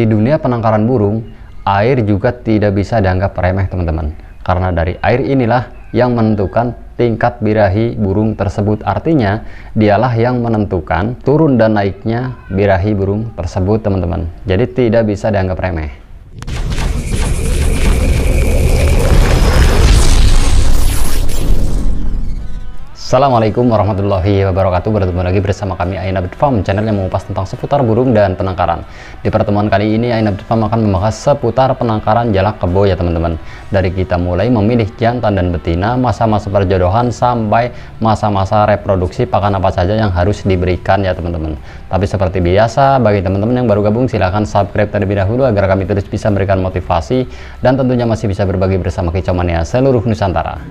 Di dunia penangkaran burung, air juga tidak bisa dianggap remeh teman-teman. Karena dari air inilah yang menentukan tingkat birahi burung tersebut. Artinya, dialah yang menentukan turun dan naiknya birahi burung tersebut teman-teman. Jadi tidak bisa dianggap remeh. Assalamualaikum warahmatullahi wabarakatuh. Bertemu lagi bersama kami Ain Update Farm, channel yang mengupas tentang seputar burung dan penangkaran. Di pertemuan kali ini Ain Update Farm akan membahas seputar penangkaran jalak kebo ya teman-teman. Dari kita mulai memilih jantan dan betina, masa-masa perjodohan sampai masa-masa reproduksi, pakan apa saja yang harus diberikan ya teman-teman. Tapi seperti biasa, bagi teman-teman yang baru gabung silahkan subscribe terlebih dahulu agar kami terus bisa memberikan motivasi dan tentunya masih bisa berbagi bersama kicau mania seluruh Nusantara.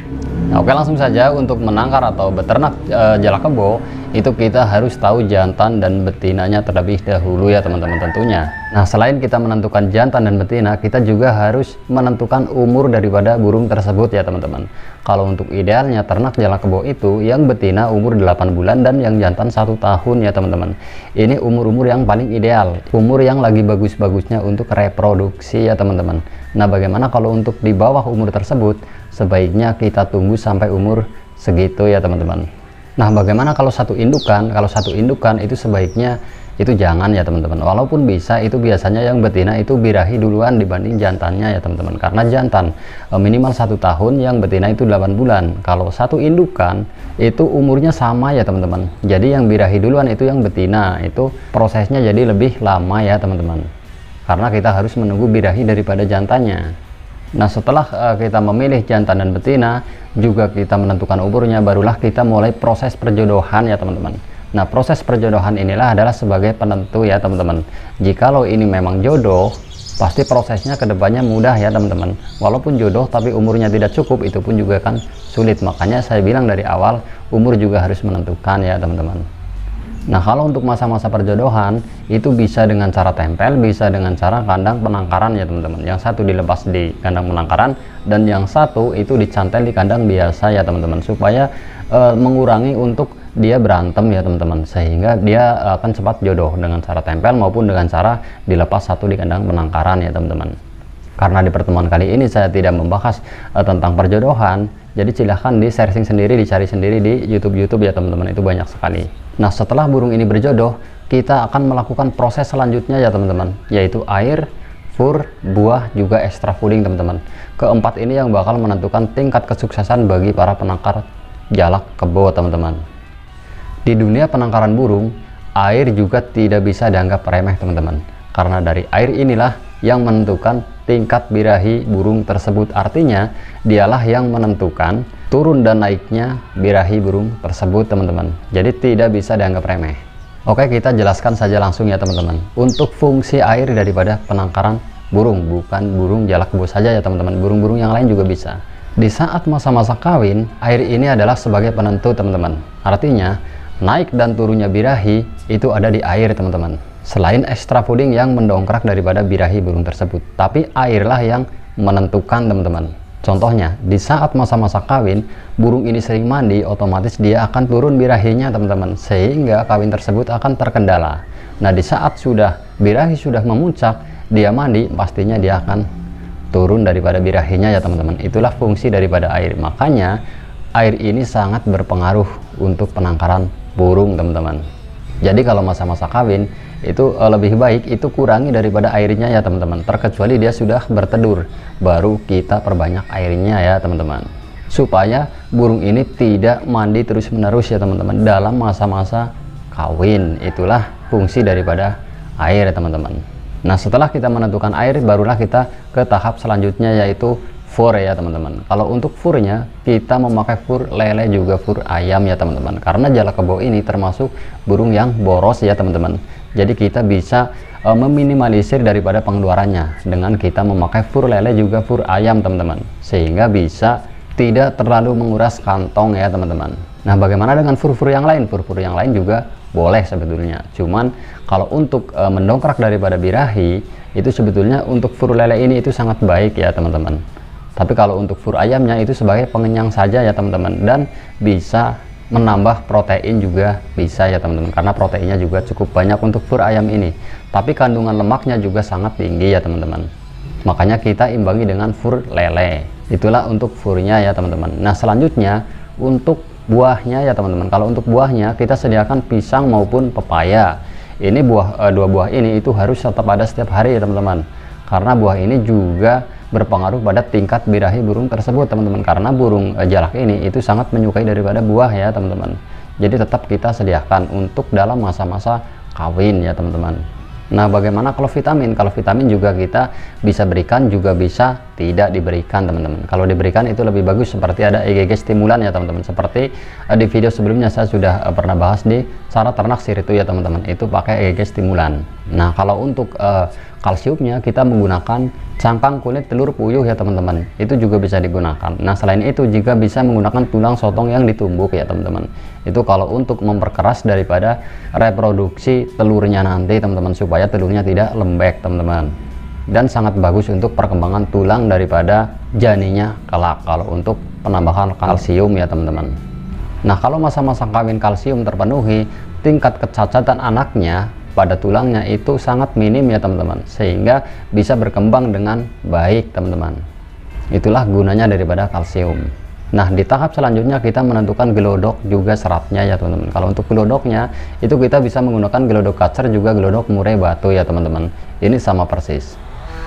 Nah, oke, langsung saja untuk menangkar atau beternak jalak kebo itu kita harus tahu jantan dan betinanya terlebih dahulu ya teman-teman tentunya. Nah, selain kita menentukan jantan dan betina, kita juga harus menentukan umur daripada burung tersebut ya teman-teman. Kalau untuk idealnya ternak jalak kebo itu yang betina umur 8 bulan dan yang jantan 1 tahun ya teman-teman. Ini umur-umur yang paling ideal, umur yang lagi bagus-bagusnya untuk reproduksi ya teman-teman. Nah, bagaimana kalau untuk di bawah umur tersebut? Sebaiknya kita tunggu sampai umur segitu ya teman-teman. Nah, bagaimana kalau satu indukan? Kalau satu indukan itu sebaiknya itu jangan ya teman-teman. Walaupun bisa, itu biasanya yang betina itu birahi duluan dibanding jantannya ya teman-teman. Karena jantan minimal 1 tahun, yang betina itu 8 bulan. Kalau satu indukan itu umurnya sama ya teman-teman. Jadi yang birahi duluan itu yang betina, itu prosesnya jadi lebih lama ya teman-teman. Karena kita harus menunggu birahi daripada jantannya. Nah, setelah kita memilih jantan dan betina, juga kita menentukan umurnya, barulah kita mulai proses perjodohan ya teman-teman. Nah, proses perjodohan inilah adalah sebagai penentu ya teman-teman. Jikalau ini memang jodoh, pasti prosesnya kedepannya mudah ya teman-teman. Walaupun jodoh tapi umurnya tidak cukup, itu pun juga kan sulit. Makanya saya bilang dari awal, umur juga harus menentukan ya teman-teman. Nah, kalau untuk masa-masa perjodohan itu bisa dengan cara tempel, bisa dengan cara kandang penangkaran ya teman-teman. Yang satu dilepas di kandang penangkaran dan yang satu itu dicantel di kandang biasa ya teman-teman, supaya mengurangi untuk dia berantem ya teman-teman, sehingga dia akan cepat jodoh dengan cara tempel maupun dengan cara dilepas satu di kandang penangkaran ya teman-teman. Karena di pertemuan kali ini saya tidak membahas tentang perjodohan, jadi silahkan di searching sendiri, dicari sendiri di YouTube ya teman-teman, itu banyak sekali. Nah, setelah burung ini berjodoh, kita akan melakukan proses selanjutnya ya teman-teman, yaitu air, fur, buah, juga extra fooding teman-teman. Keempat ini yang bakal menentukan tingkat kesuksesan bagi para penangkar jalak kebo teman-teman. Di dunia penangkaran burung, air juga tidak bisa dianggap remeh teman-teman. Karena dari air inilah yang menentukan tingkat birahi burung tersebut. Artinya, dialah yang menentukan turun dan naiknya birahi burung tersebut teman-teman. Jadi tidak bisa dianggap remeh. Oke, kita jelaskan saja langsung ya teman-teman. Untuk fungsi air daripada penangkaran burung, bukan burung jalak kebo saja ya teman-teman, burung-burung yang lain juga bisa. Di saat masa-masa kawin, air ini adalah sebagai penentu teman-teman. Artinya, naik dan turunnya birahi itu ada di air teman-teman. Selain extra fooding yang mendongkrak daripada birahi burung tersebut, tapi airlah yang menentukan teman-teman. Contohnya, di saat masa-masa kawin, burung ini sering mandi, otomatis dia akan turun birahinya teman-teman, sehingga kawin tersebut akan terkendala. Nah, di saat birahi sudah memuncak, dia mandi, pastinya dia akan turun daripada birahinya ya teman-teman. Itulah fungsi daripada air. Makanya air ini sangat berpengaruh untuk penangkaran burung teman-teman. Jadi kalau masa-masa kawin itu lebih baik itu kurangi daripada airnya ya teman-teman, terkecuali dia sudah bertelur, baru kita perbanyak airnya ya teman-teman, supaya burung ini tidak mandi terus-menerus ya teman-teman dalam masa-masa kawin. Itulah fungsi daripada air ya teman-teman. Nah, setelah kita menentukan air, barulah kita ke tahap selanjutnya, yaitu fur ya teman-teman. Kalau untuk furnya, kita memakai fur lele juga fur ayam ya teman-teman, karena jalak kebo ini termasuk burung yang boros ya teman-teman. Jadi kita bisa meminimalisir daripada pengeluarannya dengan kita memakai fur lele juga fur ayam teman-teman, sehingga bisa tidak terlalu menguras kantong ya teman-teman. Nah, bagaimana dengan fur-fur yang lain? Fur-fur yang lain juga boleh sebetulnya, cuman kalau untuk mendongkrak daripada birahi itu sebetulnya untuk fur lele ini itu sangat baik ya teman-teman. Tapi kalau untuk fur ayamnya itu sebagai pengenyang saja ya teman-teman, dan bisa menambah protein juga bisa ya teman-teman, karena proteinnya juga cukup banyak untuk fur ayam ini. Tapi kandungan lemaknya juga sangat tinggi ya teman-teman, makanya kita imbangi dengan fur lele. Itulah untuk furnya ya teman-teman. Nah selanjutnya untuk buahnya ya teman-teman. Kalau untuk buahnya kita sediakan pisang maupun pepaya. Ini dua buah ini itu harus tetap ada setiap hari ya teman-teman, karena buah ini juga berpengaruh pada tingkat birahi burung tersebut teman-teman, karena burung jalak ini itu sangat menyukai daripada buah ya teman-teman. Jadi tetap kita sediakan untuk dalam masa-masa kawin ya teman-teman. Nah bagaimana kalau vitamin? Kalau vitamin juga kita bisa berikan, juga bisa tidak diberikan teman-teman. Kalau diberikan itu lebih bagus, seperti ada EGG stimulan ya teman-teman, seperti di video sebelumnya saya sudah pernah bahas di cara ternak sirtu ya teman-teman, itu pakai EGG stimulan. Nah kalau untuk kalsiumnya kita menggunakan cangkang kulit telur puyuh ya teman-teman, itu juga bisa digunakan. Nah selain itu juga bisa menggunakan tulang sotong yang ditumbuk ya teman-teman, itu kalau untuk memperkeras daripada reproduksi telurnya nanti teman-teman, supaya telurnya tidak lembek teman-teman, dan sangat bagus untuk perkembangan tulang daripada janinnya kelak kalau untuk penambahan kalsium ya teman-teman. Nah kalau masa-masa kawin kalsium terpenuhi, tingkat kecacatan anaknya pada tulangnya itu sangat minim ya teman-teman, sehingga bisa berkembang dengan baik teman-teman. Itulah gunanya daripada kalsium. Nah di tahap selanjutnya kita menentukan gelodok juga seratnya ya teman-teman. Kalau untuk gelodoknya itu kita bisa menggunakan gelodok kacer, juga gelodok murai batu ya teman-teman, ini sama persis.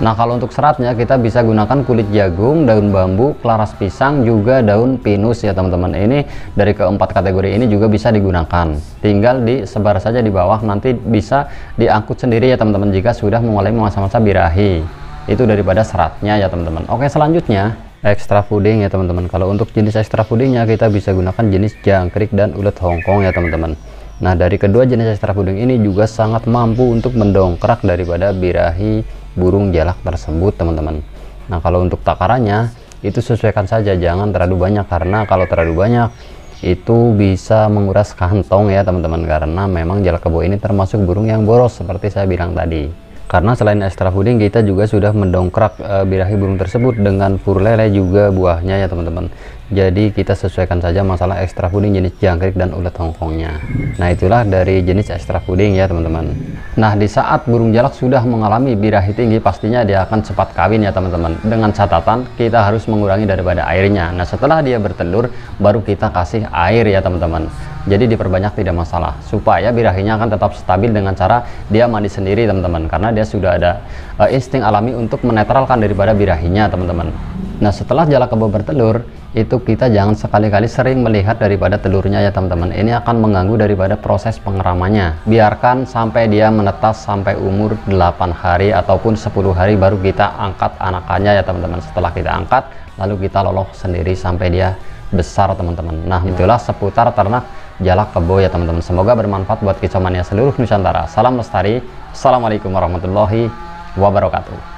Nah kalau untuk seratnya kita bisa gunakan kulit jagung, daun bambu, kelaras pisang, juga daun pinus ya teman-teman. Ini dari keempat kategori ini juga bisa digunakan, tinggal disebar saja di bawah, nanti bisa diangkut sendiri ya teman-teman jika sudah mulai masa-masa birahi. Itu daripada seratnya ya teman-teman. Oke selanjutnya extra fooding ya teman-teman. Kalau untuk jenis extra foodingnya kita bisa gunakan jenis jangkrik dan ulet Hongkong ya teman-teman. Nah dari kedua jenis extra fooding ini juga sangat mampu untuk mendongkrak daripada birahi burung jalak tersebut teman-teman. Nah kalau untuk takarannya itu sesuaikan saja, jangan terlalu banyak, karena kalau terlalu banyak itu bisa menguras kantong ya teman-teman, karena memang jalak kebo ini termasuk burung yang boros seperti saya bilang tadi. Karena selain extra fooding kita juga sudah mendongkrak birahi burung tersebut dengan fur lele juga buahnya ya teman-teman. Jadi kita sesuaikan saja masalah extra fooding jenis jangkrik dan ulet Hongkongnya. Nah itulah dari jenis extra fooding ya teman-teman. Nah di saat burung jalak sudah mengalami birahi tinggi, pastinya dia akan cepat kawin ya teman-teman, dengan catatan kita harus mengurangi daripada airnya. Nah setelah dia bertelur baru kita kasih air ya teman-teman. Jadi diperbanyak tidak masalah, supaya birahinya akan tetap stabil dengan cara dia mandi sendiri teman-teman, karena dia sudah ada insting alami untuk menetralkan daripada birahinya teman-teman. Nah setelah jalak kebo bertelur itu kita jangan sekali-kali sering melihat daripada telurnya ya teman-teman, ini akan mengganggu daripada proses pengeramannya. Biarkan sampai dia menetas sampai umur 8 hari ataupun 10 hari baru kita angkat anakannya ya teman-teman. Setelah kita angkat lalu kita loloh sendiri sampai dia besar teman-teman. Nah itulah seputar ternak jalak kebo ya teman-teman. Semoga bermanfaat buat kicauannya seluruh Nusantara. Salam lestari. Assalamualaikum warahmatullahi wabarakatuh.